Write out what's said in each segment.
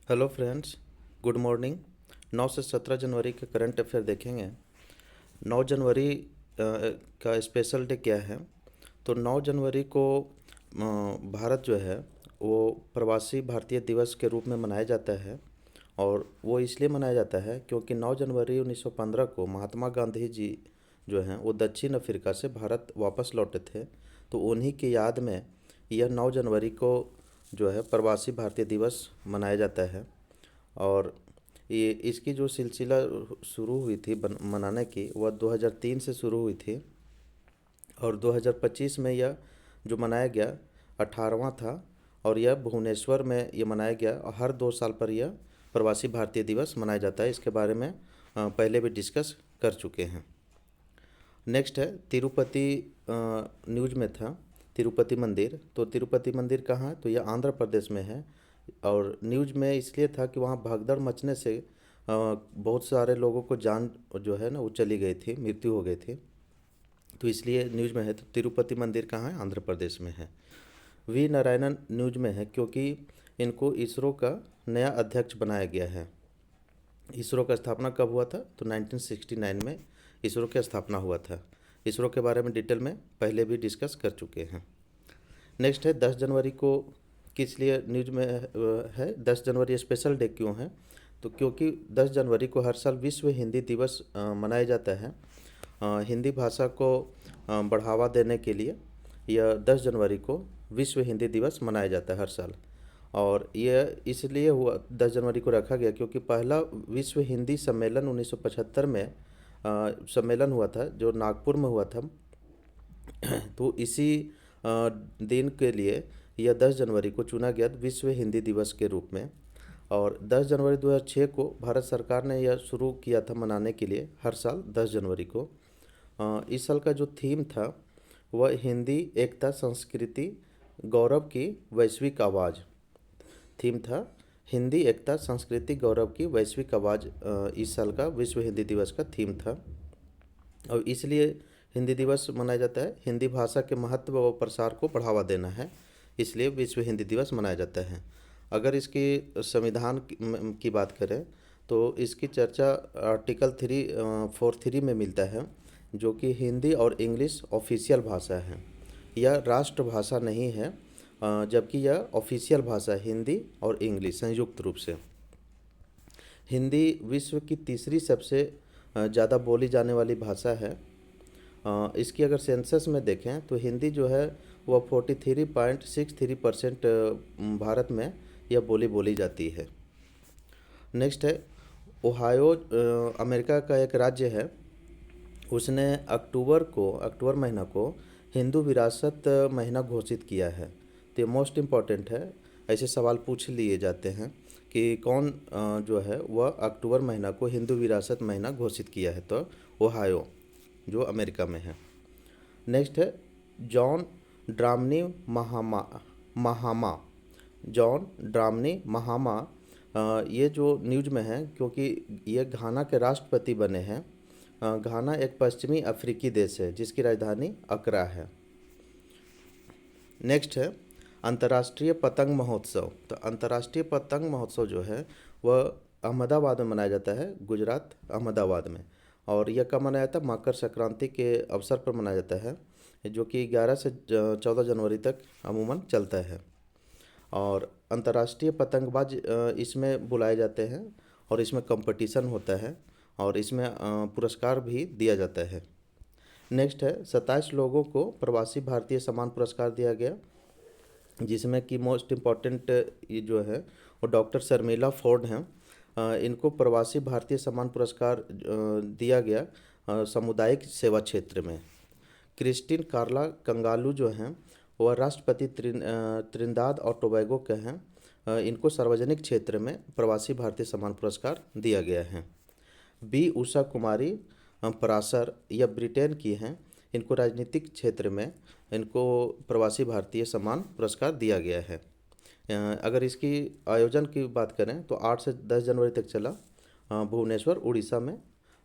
Hello friends, good morning. 9 से 17 जनवरी के current affair देखेंगे। 9 जनवरी का स्पेशल डे क्या है? तो 9 जनवरी को भारत जो है वो प्रवासी भारतीय दिवस के रूप में मनाया जाता है। और वो इसलिए मनाया जाता है क्योंकि 9 जनवरी 1915 को महात्मा गांधी जी जो हैं वो दक्षिण अफ्रीका से भारत वापस लौटे थे। तो उन्हीं की याद में यह 9 जनवरी को जो है प्रवासी भारतीय दिवस मनाया जाता है। और ये इसकी जो सिलसिला शुरू हुई थी मनाने की, वह 2003 से शुरू हुई थी। और 2025 में यह जो मनाया गया 18वां था। और यह भुवनेश्वर में ये मनाया गया और हर 2 साल पर यह प्रवासी भारतीय दिवस मनाया जाता है। इसके बारे में पहले भी डिस्कस कर चुके हैं। नेक्स्ट है तिरुपति। न्यूज में था तिरुपति मंदिर। तो तिरुपति मंदिर कहाँ है? तो यह आंध्र प्रदेश में है। और न्यूज में इसलिए था कि वहाँ भगदड़ मचने से बहुत सारे लोगों को जान जो है ना वो चली गई थी, मृत्यु हो गई थी। तो इसलिए न्यूज में है। तो तिरुपति मंदिर कहाँ है? आंध्र प्रदेश में है। वी नारायणन न्यूज में है क्योंकि इनको इसरो का नया अध्यक्ष बनाया गया है। इसरो का स्थापना कब हुआ था? तो 1969 में इसरो की स्थापना हुआ था। इसरो के बारे में डिटेल में पहले भी डिस्कस कर चुके हैं। नेक्स्ट है 10 जनवरी को किस लिए न्यूज में है? 10 जनवरी स्पेशल डे क्यों है? तो क्योंकि 10 जनवरी को हर साल विश्व हिंदी दिवस मनाया जाता है। हिंदी भाषा को बढ़ावा देने के लिए यह 10 जनवरी को विश्व हिंदी दिवस मनाया जाता है हर साल। और यह इसलिए हुआ 10 जनवरी को रखा गया क्योंकि पहला विश्व हिंदी सम्मेलन 1975 में सम्मेलन हुआ था जो नागपुर में हुआ था। तो इसी दिन के लिए यह 10 जनवरी को चुना गया विश्व हिंदी दिवस के रूप में। और 10 जनवरी 2006 को भारत सरकार ने यह शुरू किया था मनाने के लिए हर साल 10 जनवरी को। इस साल का जो थीम था वह हिंदी एकता संस्कृति गौरव की वैश्विक आवाज़ थीम था। हिंदी एकता संस्कृति गौरव की वैश्विक आवाज़ इस साल का विश्व हिंदी दिवस का थीम था। और इसलिए हिंदी दिवस मनाया जाता है। हिंदी भाषा के महत्व व प्रसार को बढ़ावा देना है, इसलिए विश्व हिंदी दिवस मनाया जाता है। अगर इसकी संविधान की बात करें तो इसकी चर्चा आर्टिकल 343 में मिलता है, जो कि हिंदी और इंग्लिश ऑफिशियल भाषा है। यह राष्ट्रभाषा नहीं है, जबकि यह ऑफिशियल भाषा है, हिंदी और इंग्लिश संयुक्त रूप से। हिंदी विश्व की तीसरी सबसे ज़्यादा बोली जाने वाली भाषा है। इसकी अगर सेंसस में देखें तो हिंदी जो है वह 43.63% भारत में यह बोली जाती है। नेक्स्ट है ओहायो। अमेरिका का एक राज्य है। उसने अक्टूबर महीना को हिंदू विरासत महीना घोषित किया है। तो ये मोस्ट इम्पॉर्टेंट है। ऐसे सवाल पूछ लिए जाते हैं कि कौन जो है वह अक्टूबर महीना को हिंदू विरासत महीना घोषित किया है? तो ओहायो जो अमेरिका में है। नेक्स्ट है जॉन ड्रामनी महामा। जॉन ड्रामनी महामा ये जो न्यूज में है क्योंकि ये घाना के राष्ट्रपति बने हैं। घाना एक पश्चिमी अफ्रीकी देश है जिसकी राजधानी अक्रा है। नेक्स्ट है अंतर्राष्ट्रीय पतंग महोत्सव। तो अंतर्राष्ट्रीय पतंग महोत्सव जो है वह अहमदाबाद में मनाया जाता है, गुजरात अहमदाबाद में। और यह कब मनाया जाता है? मकर संक्रांति के अवसर पर मनाया जाता है, जो कि 11 से 14 जनवरी तक अमूमन चलता है। और अंतर्राष्ट्रीय पतंगबाज इसमें बुलाए जाते हैं और इसमें कंपटीशन होता है और इसमें पुरस्कार भी दिया जाता है। नेक्स्ट है 27 लोगों को प्रवासी भारतीय सम्मान पुरस्कार दिया गया, जिसमें कि मोस्ट इम्पॉर्टेंट ये जो है वो डॉक्टर शर्मिला फोर्ड हैं। इनको प्रवासी भारतीय सम्मान पुरस्कार दिया गया सामुदायिक सेवा क्षेत्र में। क्रिस्टिन कार्ला कंगालू जो हैं वह राष्ट्रपति त्रिनिदाद और टोबैगो के हैं। इनको सार्वजनिक क्षेत्र में प्रवासी भारतीय सम्मान पुरस्कार दिया गया है। बी उषा कुमारी परासर यह ब्रिटेन की हैं। इनको राजनीतिक क्षेत्र में इनको प्रवासी भारतीय सम्मान पुरस्कार दिया गया है। अगर इसकी आयोजन की बात करें तो 8 से 10 जनवरी तक चला भुवनेश्वर उड़ीसा में।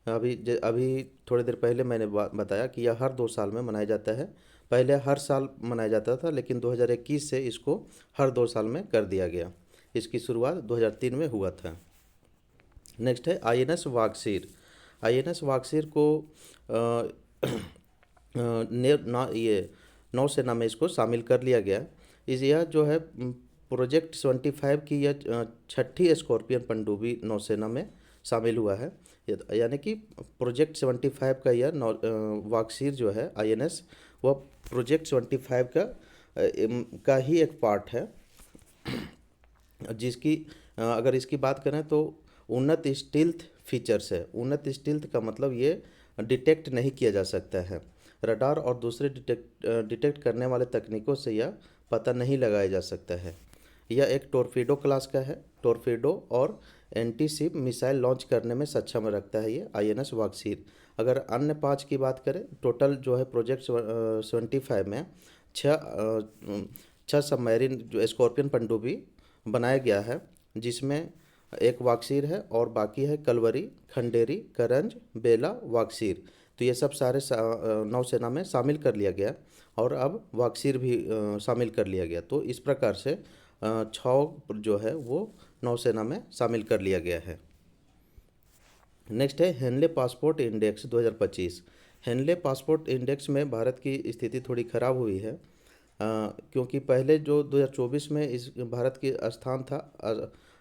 अभी थोड़ी देर पहले मैंने बताया कि यह हर 2 साल में मनाया जाता है। पहले हर साल मनाया जाता था, लेकिन 2021 से इसको हर 2 साल में कर दिया गया। इसकी शुरुआत 2003 में हुआ था। नेक्स्ट है आईएनएस वागसीर। आईएनएस वागसीर को ये नौसेना में इसको शामिल कर लिया गया। यह जो है प्रोजेक्ट 75 की यह छठी स्कॉर्पियन पनडुब्बी नौसेना में शामिल हुआ है। यानी कि प्रोजेक्ट 75 का यह वागसीर जो है आईएनएस, वह प्रोजेक्ट 75 का ही एक पार्ट है, जिसकी अगर इसकी बात करें तो उन्नत स्टील्थ फीचर्स है। उन्नत स्टील्थ का मतलब ये डिटेक्ट नहीं किया जा सकता है। रडार और दूसरे डिटेक्ट करने वाले तकनीकों से यह पता नहीं लगाया जा सकता है। यह एक टोरपीडो क्लास का है। टोरपीडो और एंटी शिप मिसाइल लॉन्च करने में सक्षम रखता है ये आईएनएस वागसीर। अगर अन्य 5 की बात करें, टोटल जो है प्रोजेक्ट 75 में छः सबमरीन जो स्कॉर्पियन पनडुब्बी बनाया गया है, जिसमें एक वागसीर है और बाकी है कलवरी, खंडेरी, करंज, बेला, वागसीर। तो ये सब सारे नौसेना में शामिल कर लिया गया और अब वागसीर भी शामिल कर लिया गया। तो इस प्रकार से 6 जो है वो नौसेना में शामिल कर लिया गया है। नेक्स्ट है Henley passport index 2025। Henley passport index में भारत की स्थिति थोड़ी खराब हुई है, क्योंकि पहले जो 2024 में इस भारत की स्थान था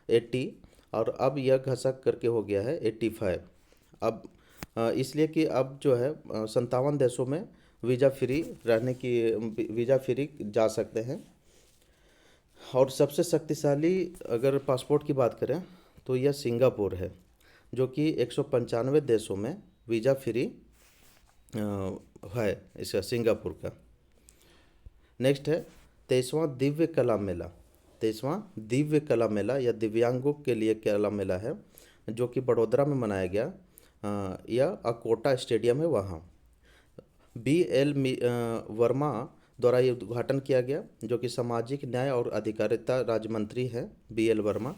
80 और अब यह घसक करके हो गया है 85। अब इसलिए कि अब जो है 57 देशों में वीज़ा फ्री रहने की वीज़ा फ्री जा सकते हैं। और सबसे शक्तिशाली अगर पासपोर्ट की बात करें तो यह सिंगापुर है, जो कि 195 देशों में वीज़ा फ्री है इसका सिंगापुर का। नेक्स्ट है 23वां दिव्य कला मेला। 23वां दिव्य कला मेला या दिव्यांगों के लिए कला मेला है, जो कि बड़ोदरा में मनाया गया। यह अकोटा स्टेडियम है वहाँ। BL वर्मा द्वारा ये उद्घाटन किया गया, जो कि सामाजिक न्याय और अधिकारिता राज्य मंत्री हैं BL वर्मा।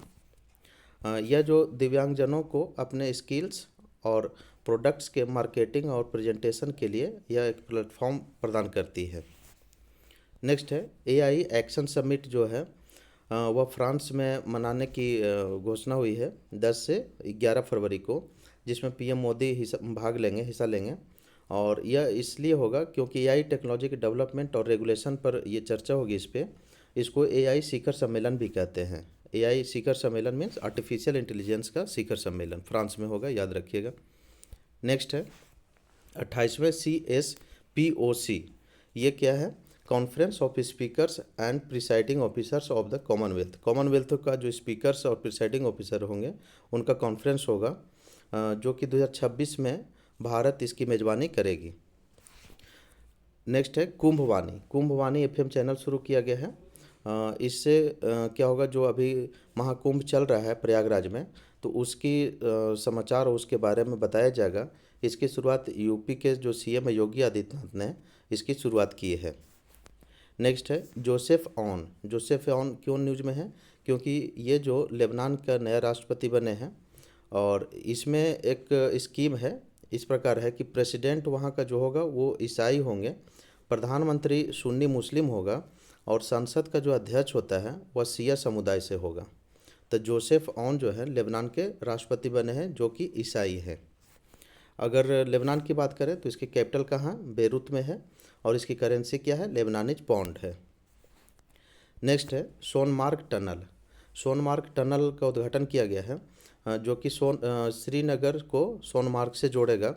यह जो दिव्यांगजनों को अपने स्किल्स और प्रोडक्ट्स के मार्केटिंग और प्रेजेंटेशन के लिए यह एक प्लेटफॉर्म प्रदान करती है। नेक्स्ट है AI एक्शन समिट जो है वह फ्रांस में मनाने की घोषणा हुई है 10 से 11 फरवरी को, जिसमें PM मोदी हिस्सा लेंगे। और यह इसलिए होगा क्योंकि AI टेक्नोलॉजी के डेवलपमेंट और रेगुलेशन पर ये चर्चा होगी इस पर। इसको AI शिखर सम्मेलन भी कहते हैं। AI शिखर सम्मेलन मीन्स आर्टिफिशियल इंटेलिजेंस का शिखर सम्मेलन फ्रांस में होगा, याद रखिएगा। नेक्स्ट है 28वें CSPOC। ये क्या है? Conference of speakers and presiding officers of the Commonwealth. Commonwealth का जो स्पीकर्स और प्रिसाइडिंग ऑफिसर होंगे उनका कॉन्फ्रेंस होगा, जो कि 2026 में भारत इसकी मेज़बानी करेगी। नेक्स्ट है कुंभवाणी। कुंभवाणी FM चैनल शुरू किया गया है। इससे क्या होगा, जो अभी महाकुंभ चल रहा है प्रयागराज में, तो उसकी समाचार और उसके बारे में बताया जाएगा। इसकी शुरुआत यूपी के जो CM योगी आदित्यनाथ ने इसकी शुरुआत की है। नेक्स्ट है जोसेफ ऑन। जोसेफ ऑन क्यों न्यूज़ में है? क्योंकि ये जो लेबनान का नया राष्ट्रपति बने हैं और इसमें एक स्कीम है, इस प्रकार है कि प्रेसिडेंट वहाँ का जो होगा वो ईसाई होंगे, प्रधानमंत्री सुन्नी मुस्लिम होगा और संसद का जो अध्यक्ष होता है वह शिया समुदाय से होगा। तो जोसेफ ऑन जो है लेबनान के राष्ट्रपति बने हैं, जो कि ईसाई है। अगर लेबनान की बात करें तो इसकी कैपिटल कहाँ? बेरूत में है और इसकी करेंसी क्या है? लेबनानीज पौंड है। नेक्स्ट है सोनमार्ग टनल। सोनमार्ग टनल का उद्घाटन किया गया है, जो कि श्रीनगर को सोनमार्ग से जोड़ेगा।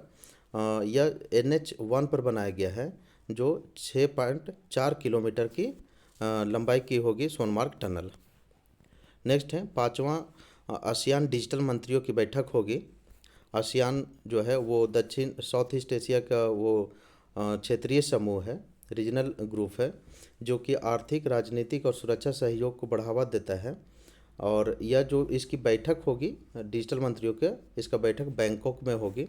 यह NH1 पर बनाया गया है, जो 6.4 किलोमीटर की लंबाई की होगी सोनमार्ग टनल। नेक्स्ट है 5वां आसियान डिजिटल मंत्रियों की बैठक होगी। आसियान जो है वो दक्षिण साउथ ईस्ट एशिया का वो क्षेत्रीय समूह है, रीजनल ग्रुप है, जो कि आर्थिक, राजनीतिक और सुरक्षा सहयोग को बढ़ावा देता है। और यह जो इसकी बैठक होगी डिजिटल मंत्रियों के, इसका बैठक बैंकॉक में होगी।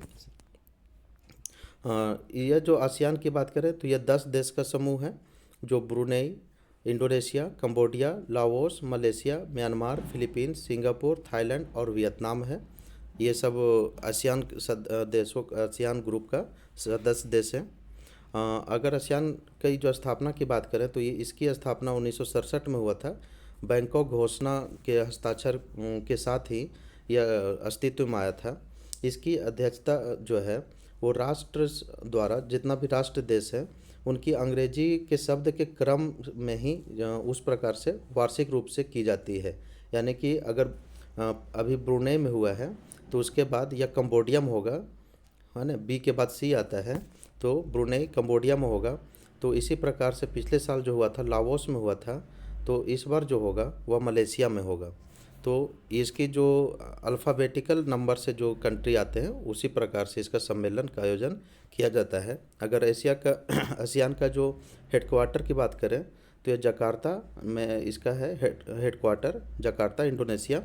यह जो आसियान की बात करें तो यह 10 देश का समूह है, जो Brunei, Indonesia, Cambodia, Laos, Malaysia, Myanmar, Philippines, Singapore, Thailand और वियतनाम है। ये सब आसियान देशों आसियान ग्रुप का सदस्य देश है। अगर आसियान की जो स्थापना की बात करें तो ये इसकी स्थापना 1967 में हुआ था बैंकॉक घोषणा के हस्ताक्षर के साथ ही यह अस्तित्व में आया था। इसकी अध्यक्षता जो है वो राष्ट्र द्वारा, जितना भी राष्ट्र देश है उनकी अंग्रेजी के शब्द के क्रम में ही उस प्रकार से वार्षिक रूप से की जाती है। यानी कि अगर अभी ब्रुनेई में हुआ है तो उसके बाद या कंबोडिया में होगा, है ना, बी के बाद सी आता है, तो ब्रुनेई कंबोडिया में होगा। तो इसी प्रकार से पिछले साल जो हुआ था लाओस में हुआ था, तो इस बार जो होगा वह मलेशिया में होगा। तो इसकी जो अल्फ़ाबेटिकल नंबर से जो कंट्री आते हैं उसी प्रकार से इसका सम्मेलन का आयोजन किया जाता है। अगर एशिया का आसियान का जो हेडक्वार्टर की बात करें तो ये जकार्ता में इसका है हेडक्वार्टर, जकार्ता इंडोनेशिया।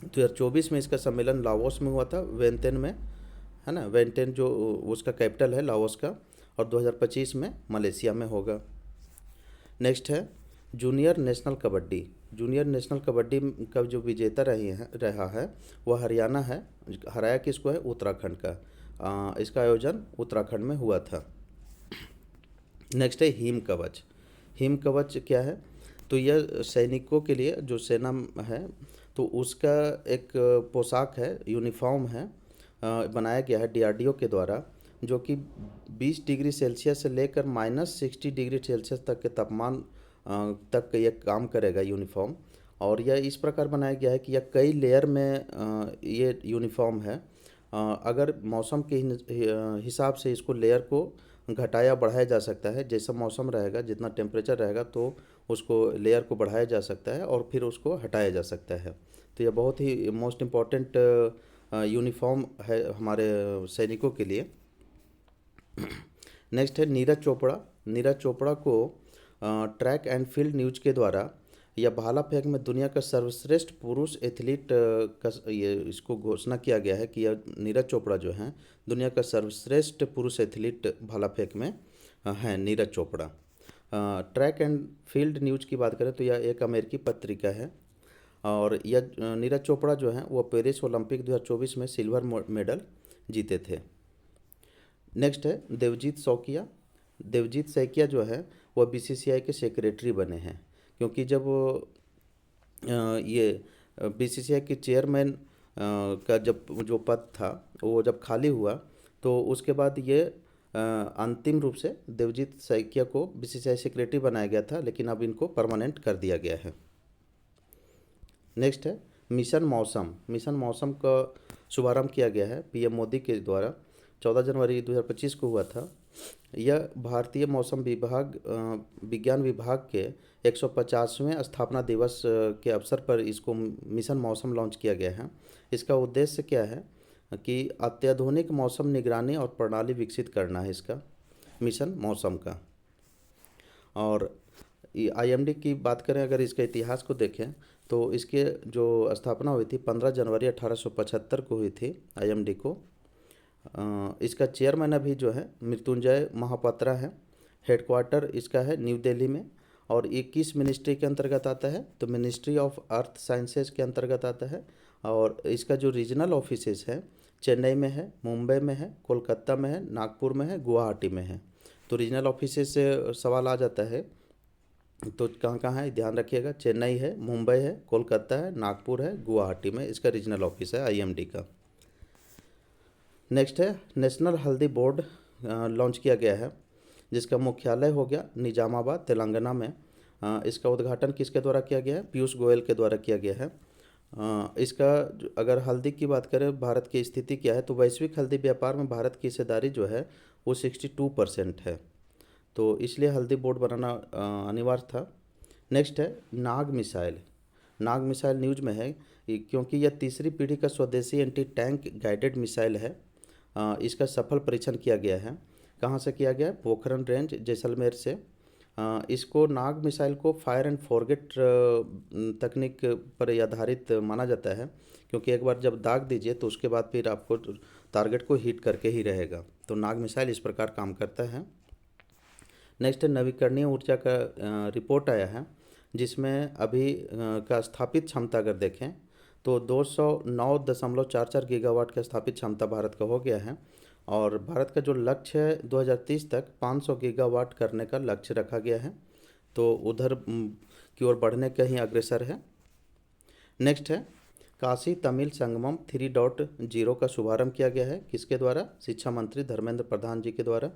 2024 में इसका सम्मेलन लाओस में हुआ था, वेंटेन में, है ना, वेंटेन जो उसका कैपिटल है लाओस का, और 2025 में मलेशिया में होगा। नेक्स्ट है junior national kabaddi. Junior national kabaddi का जो विजेता रहा है वह हरियाणा है। हराया किसको है? उत्तराखंड का। इसका आयोजन उत्तराखंड में हुआ था। नेक्स्ट है हिम कवच। हिम कवच क्या है? तो यह सैनिकों के लिए, जो सेना है तो उसका एक पोशाक है, यूनिफॉर्म है, बनाया गया है डीआरडीओ के द्वारा, जो कि 20 डिग्री सेल्सियस से लेकर -60 डिग्री सेल्सियस तक के तापमान तक ये काम करेगा यूनिफॉर्म। और यह इस प्रकार बनाया गया है कि यह कई लेयर में ये यूनिफॉर्म है। अगर मौसम के हिसाब से इसको लेयर को घटाया बढ़ाया जा सकता है। जैसा मौसम रहेगा, जितना टेम्परेचर रहेगा, तो उसको लेयर को बढ़ाया जा सकता है और फिर उसको हटाया जा सकता है। तो यह बहुत ही मोस्ट इम्पॉर्टेंट यूनिफॉर्म है हमारे सैनिकों के लिए। नेक्स्ट है नीरज चोपड़ा। नीरज चोपड़ा को ट्रैक एंड फील्ड न्यूज के द्वारा यह भाला फेंक में दुनिया का सर्वश्रेष्ठ पुरुष एथलीट का ये इसको घोषणा किया गया है कि यह नीरज चोपड़ा जो हैं दुनिया का सर्वश्रेष्ठ पुरुष एथलीट भाला फेंक में हैं Neeraj Chopra. Track and field news की बात करें तो यह एक अमेरिकी पत्रिका है, और यह नीरज चोपड़ा जो हैं वो पेरिस ओलंपिक 2024 में सिल्वर मेडल जीते थे। नेक्स्ट है देवजीत सैकिया। देवजीत सैकिया जो है वह बीसीसीआई के सेक्रेटरी बने हैं, क्योंकि जब ये बीसीसीआई के चेयरमैन का जब जो पद था वो जब खाली हुआ तो उसके बाद ये अंतिम रूप से देवजीत सैकिया को बीसीसीआई सेक्रेटरी बनाया गया था, लेकिन अब इनको परमानेंट कर दिया गया है। नेक्स्ट है मिशन मौसम। मिशन मौसम का शुभारंभ किया गया है पीएम मोदी के द्वारा, 14 जनवरी 2025 को हुआ था। यह भारतीय मौसम विभाग विज्ञान विभाग के 150वें स्थापना दिवस के अवसर पर इसको मिशन मौसम लॉन्च किया गया है। इसका उद्देश्य क्या है कि अत्याधुनिक मौसम निगरानी और प्रणाली विकसित करना है इसका मिशन मौसम का। और आईएमडी की बात करें, अगर इसके इतिहास को देखें तो इसके जो स्थापना हुई थी 15 जनवरी 1875 को हुई थी आईएमडी को। इसका चेयरमैन अभी जो है मृत्युंजय महापात्रा है। हेडक्वार्टर इसका है न्यू दिल्ली में, और ये किस मिनिस्ट्री के अंतर्गत आता है? तो मिनिस्ट्री ऑफ अर्थ साइंसेज के अंतर्गत आता है। और इसका जो रीजनल ऑफिसेस है चेन्नई में है, मुंबई में है, कोलकाता में है, नागपुर में है, गुवाहाटी में है। तो रीजनल ऑफिसेस से सवाल आ जाता है तो कहाँ कहाँ है ध्यान रखिएगा, चेन्नई है, मुंबई है, कोलकाता है, नागपुर है, गुवाहाटी में इसका रीजनल ऑफिस है आईएमडी का। नेक्स्ट है नेशनल हल्दी बोर्ड लॉन्च किया गया है, जिसका मुख्यालय हो गया निजामाबाद तेलंगाना में। इसका उद्घाटन किसके द्वारा किया गया है? पीयूष गोयल के द्वारा किया गया है। इसका अगर हल्दी की बात करें भारत की स्थिति क्या है, तो वैश्विक हल्दी व्यापार में भारत की हिस्सेदारी जो है वो 62% है, तो इसलिए हल्दी बोर्ड बनाना अनिवार्य था। नेक्स्ट है नाग मिसाइल। नाग मिसाइल न्यूज में है क्योंकि यह तीसरी पीढ़ी का स्वदेशी एंटी टैंक गाइडेड मिसाइल है। इसका सफल परीक्षण किया गया है। कहाँ से किया गया है? पोखरण रेंज जैसलमेर से। इसको नाग मिसाइल को फायर एंड फॉरगेट तकनीक पर आधारित माना जाता है, क्योंकि एक बार जब दाग दीजिए तो उसके बाद फिर आपको टारगेट को हिट करके ही रहेगा। तो नाग मिसाइल इस प्रकार काम करता है। नेक्स्ट है नवीकरणीय ऊर्जा का रिपोर्ट आया है, जिसमें अभी का स्थापित क्षमता अगर देखें तो 209.44 गीगावाट का स्थापित क्षमता भारत का हो गया है। और भारत का जो लक्ष्य है 2030 तक 500 गीगावाट करने का लक्ष्य रखा गया है। तो उधर की ओर बढ़ने का ही अग्रसर है। नेक्स्ट है काशी तमिल संगमम 3.0 का शुभारंभ किया गया है, किसके द्वारा? शिक्षा मंत्री धर्मेंद्र प्रधान जी के द्वारा।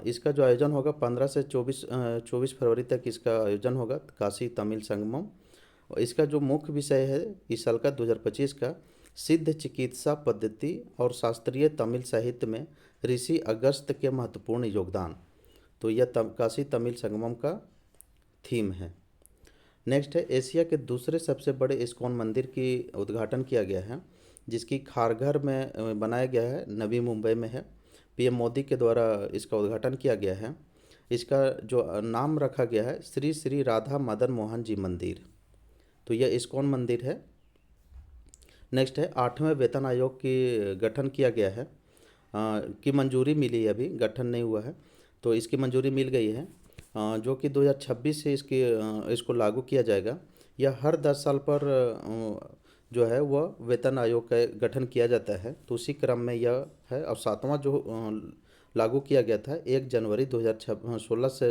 इसका जो आयोजन होगा 15 से 24 फरवरी तक इसका आयोजन होगा, काशी तमिल संगमम। और इसका जो मुख्य विषय है इस साल का 2025 का, सिद्ध चिकित्सा पद्धति और शास्त्रीय तमिल साहित्य में ऋषि अगस्त्य के महत्वपूर्ण योगदान। तो यह काशी तमिल संगमम का थीम है। नेक्स्ट है एशिया के दूसरे सबसे बड़े इस्कॉन मंदिर की उद्घाटन किया गया है, जिसकी खारघर में बनाया गया है, नवी मुंबई में है। पीएम मोदी के द्वारा इसका उद्घाटन किया गया है। इसका जो नाम रखा गया है श्री श्री राधा मदन मोहन जी मंदिर। तो यह इस्कॉन मंदिर है। नेक्स्ट है 8वें वेतन आयोग की गठन किया गया है, की मंजूरी मिली है, अभी गठन नहीं हुआ है, तो इसकी मंजूरी मिल गई है, जो कि 2026 से इसको लागू किया जाएगा। यह हर 10 साल पर जो है वह वेतन आयोग का गठन किया जाता है, तो उसी क्रम में यह है। और 7वां जो लागू किया गया था 1 जनवरी 2016 से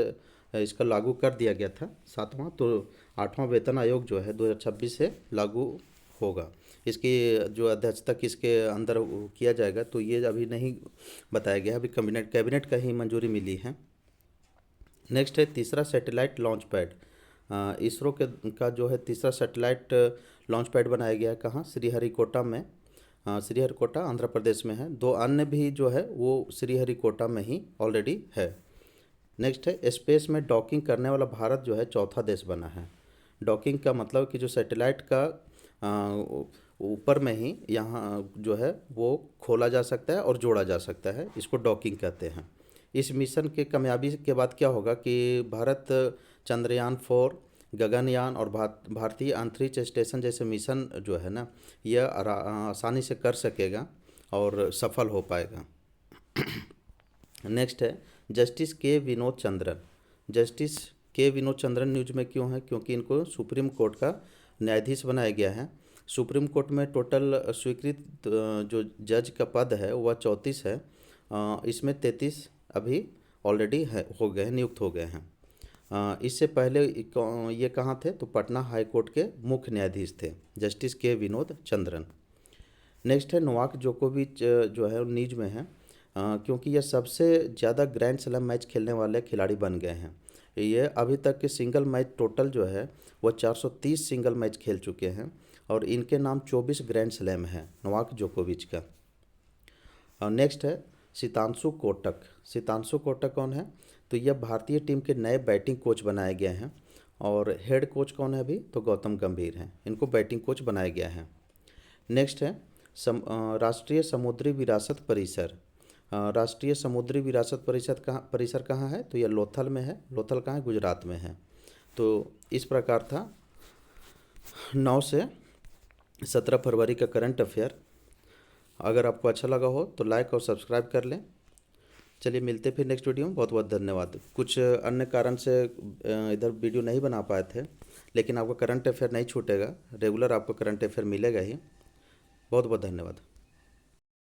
इसका लागू कर दिया गया था 7वां, तो 8वां वेतन आयोग जो है 2026 से लागू होगा। इसकी जो अध्यक्षता किसके अंदर किया जाएगा तो ये अभी नहीं बताया गया, अभी कैबिनेट का ही मंजूरी मिली है। नेक्स्ट है तीसरा सैटेलाइट लॉन्च पैड। इसरो का जो है तीसरा सैटेलाइट लॉन्च पैड बनाया गया है, कहाँ? श्रीहरिकोटा में। श्रीहरिकोटा आंध्र प्रदेश में है। 2 अन्य भी जो है वो श्रीहरिकोटा में ही ऑलरेडी है। नेक्स्ट है स्पेस में डॉकिंग करने वाला भारत जो है चौथा देश बना है। डॉकिंग का मतलब कि जो सैटेलाइट का ऊपर में ही यहाँ जो है वो खोला जा सकता है और जोड़ा जा सकता है, इसको डॉकिंग कहते हैं। इस मिशन के कामयाबी के बाद क्या होगा कि भारत चंद्रयान 4, गगनयान और भारतीय अंतरिक्ष स्टेशन जैसे मिशन जो है ना, यह आसानी से कर सकेगा और सफल हो पाएगा। नेक्स्ट है जस्टिस के विनोद चंद्रन। जस्टिस के विनोद चंद्रन न्यूज में क्यों है? क्योंकि इनको सुप्रीम कोर्ट का न्यायाधीश बनाया गया है। सुप्रीम कोर्ट में टोटल स्वीकृत जो जज का पद है वह 34 है, इसमें 33 अभी ऑलरेडी हो गए हैं, नियुक्त हो गए हैं। इससे पहले ये कहाँ थे? तो पटना हाई कोर्ट के मुख्य न्यायाधीश थे जस्टिस के विनोद चंद्रन। नेक्स्ट है नोवाक जोकोविच जो है न्यूज में है, क्योंकि यह सबसे ज़्यादा ग्रैंड स्लैम मैच खेलने वाले खिलाड़ी बन गए हैं। ये अभी तक के सिंगल मैच टोटल जो है वह 430 सिंगल मैच खेल चुके हैं और इनके नाम 24 ग्रैंड स्लैम है नोवाक जोकोविच का। और नेक्स्ट है सितांशु कोटक। सितांशु कोटक कौन है? तो यह भारतीय टीम के नए बैटिंग कोच बनाए गए हैं। और हेड कोच कौन है अभी? तो गौतम गंभीर हैं, इनको बैटिंग कोच बनाया गया है। नेक्स्ट है राष्ट्रीय समुद्री विरासत परिसर। राष्ट्रीय समुद्री विरासत परिसर कहाँ है? तो यह लोथल में है। लोथल कहाँ है? गुजरात में है। तो इस प्रकार था 9 से 17 फरवरी का करंट अफेयर। अगर आपको अच्छा लगा हो तो लाइक और सब्सक्राइब कर लें। चलिए मिलते फिर नेक्स्ट वीडियो में। बहुत बहुत धन्यवाद। कुछ अन्य कारण से इधर वीडियो नहीं बना पाए थे, लेकिन आपका करंट अफेयर नहीं छूटेगा, रेगुलर आपको करंट अफेयर मिलेगा ही। बहुत बहुत धन्यवाद।